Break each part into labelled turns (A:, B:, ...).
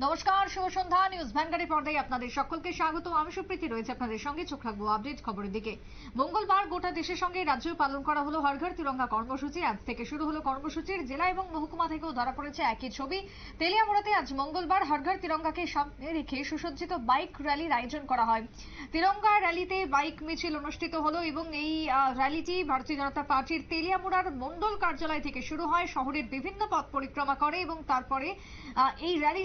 A: নমস্কার, শুভ সন্ধ্যা। নিউজ ভ্যানগাড়ির পর্দায় আপনাদের সকলকে স্বাগত। আমি সুপ্রীতি রয়েছে আপনাদের সঙ্গে। চোখ রাখবো আপডেট খবরের দিকে। মঙ্গলবার গোটা দেশের সঙ্গে রাজ্যেও পালন করা হলো হর ঘর তিরঙ্গা কর্মসূচি। আজ থেকে শুরু হলো কর্মসূচির জেলা এবং মহকুমা থেকেও ধরা পড়েছে একই ছবি। তেলিয়ামুড়াতে আজ মঙ্গলবার হর ঘর তিরঙ্গাকে সামনে রেখে সুসজ্জিত বাইক র্যালির আয়োজন করা হয়। তিরঙ্গা র্যালিতে বাইক মিছিল অনুষ্ঠিত হলো এবং এই র্যালিটি ভারতীয় জনতা পার্টির তেলিয়ামুড়ার মন্ডল কার্যালয় থেকে শুরু হয়, শহরের বিভিন্ন পথ পরিক্রমা করে এবং তারপরে এই র্যালি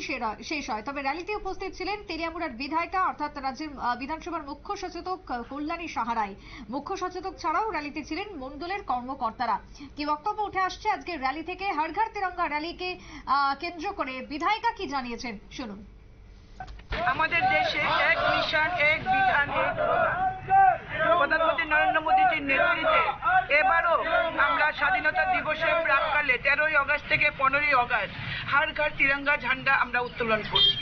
A: শেষ হয়। তবে র্যালিতে উপস্থিত ছিলেন তেলিয়ামুড়ার বিধায়িকা অর্থাৎ রাজ্যের বিধানসভার মুখ্য সচেতক কল্যাণী সাহারাই। মুখ্য সচেতক ছাড়াও র্যালিতে ছিলেন মন্ডলের কর্মকর্তারা। কি বক্তব্য উঠে আসছে আজকের র্যালি থেকে? হর ঘর তিরঙ্গা র্যালিকে কেন্দ্র করে বিধায়িকা কি জানিয়েছেন শুনুন।
B: আমাদের দেশে এক মিশন, এক বিধান, এক প্রধান। প্রধানমন্ত্রী নরেন্দ্র মোদীজির নেতৃত্বে এবারও আমরা স্বাধীনতা দিবসের প্রাককালে 13ই আগস্ট থেকে 15ই আগস্ট হর ঘর তিরঙ্গা ঝান্ডা আমরা উত্তোলন করছি।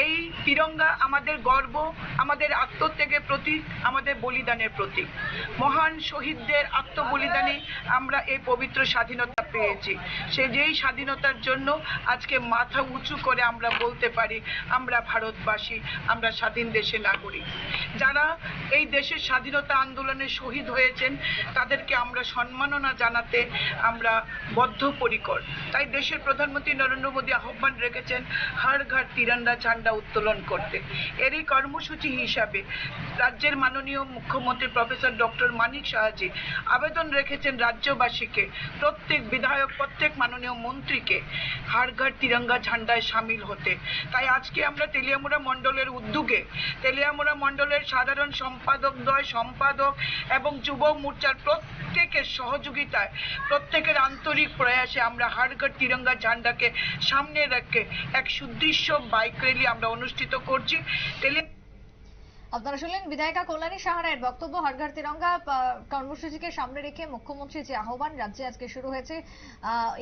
B: এই তিরঙ্গা আমাদের গর্ব, আমাদের আত্মত্যাগের প্রতীক, আমাদের বলিদানের প্রতীক। মহান শহীদদের আত্মবলিদানে আমরা এই পবিত্র স্বাধীনতা পেয়েছি। যেই স্বাধীনতার জন্য আজকে মাথা উঁচু করে আমরা বলতে পারি আমরা ভারতবাসী, আমরা স্বাধীন দেশের নাগরিক। যারা এই দেশের স্বাধীনতা আন্দোলনে শহীদ হয়েছেন তাদেরকে আমরা সম্মাননা জানাতে আমরা বদ্ধপরিকর। তাই দেশের প্রধানমন্ত্রী নরেন্দ্র মোদী আহ্বান রেখেছেন হর ঘর তিরঙ্গা ঝান্ডা উত্তোলন করতে। এরই কর্মসূচি হিসাবে রাজ্যের মাননীয় মুখ্যমন্ত্রী প্রফেসর ডক্টর মানিক সাহাজি আবেদন রেখেছেন রাজ্যবাসীকে, প্রত্যেক বিধায়ক, প্রত্যেক মাননীয় মন্ত্রীকে হর ঘর তিরঙ্গা ঝান্ডায় সামিল হতে। তাই আজকে আমরা তেলিয়ামুড়া মণ্ডলের উদ্যোগে, তেলিয়ামুড়া মণ্ডলের সাধারণ সম্পাদকদ্বয়, সম্পাদক এবং যুব মোর্চার প্রত্যেকের সহযোগিতায়, প্রত্যেকের আন্তরিক প্রয়াসে আমরা হর ঘর তিরঙ্গা ঝান্ডাকে সামনে রেখে এক সুদৃশ্য বাইক র্যালি আমরা অনুষ্ঠিত করছি।
A: আপনারা শুনলেন বিধায়িকা কল্যাণী সাহারায়ের বক্তব্য। হর ঘর তিরঙ্গা কর্মসূচিকে সামনে রেখে মুখ্যমন্ত্রীর যে আহ্বান, রাজ্যে আজকে শুরু হয়েছে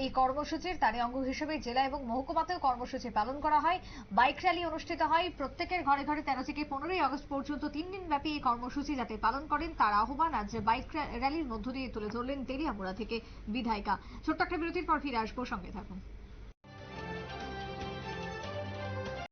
A: এই কর্মসূচির, তারই অঙ্গ হিসেবে জেলা এবং মহকুমাতেও কর্মসূচি পালন করা হয়। বাইক র্যালি অনুষ্ঠিত হয়। প্রত্যেকের ঘরে ঘরে 13 থেকে 15ই আগস্ট পর্যন্ত 3 দিন ব্যাপী এই কর্মসূচি যাতে পালন করেন তার আহ্বান আজ বাইক র্যালির মধ্য দিয়ে তুলে ধরলেন তেলিয়ামুড়া থেকে বিধায়িকা। ছোট্ট একটা বিরতির পর ফিরে আসবো, সঙ্গে থাকুন।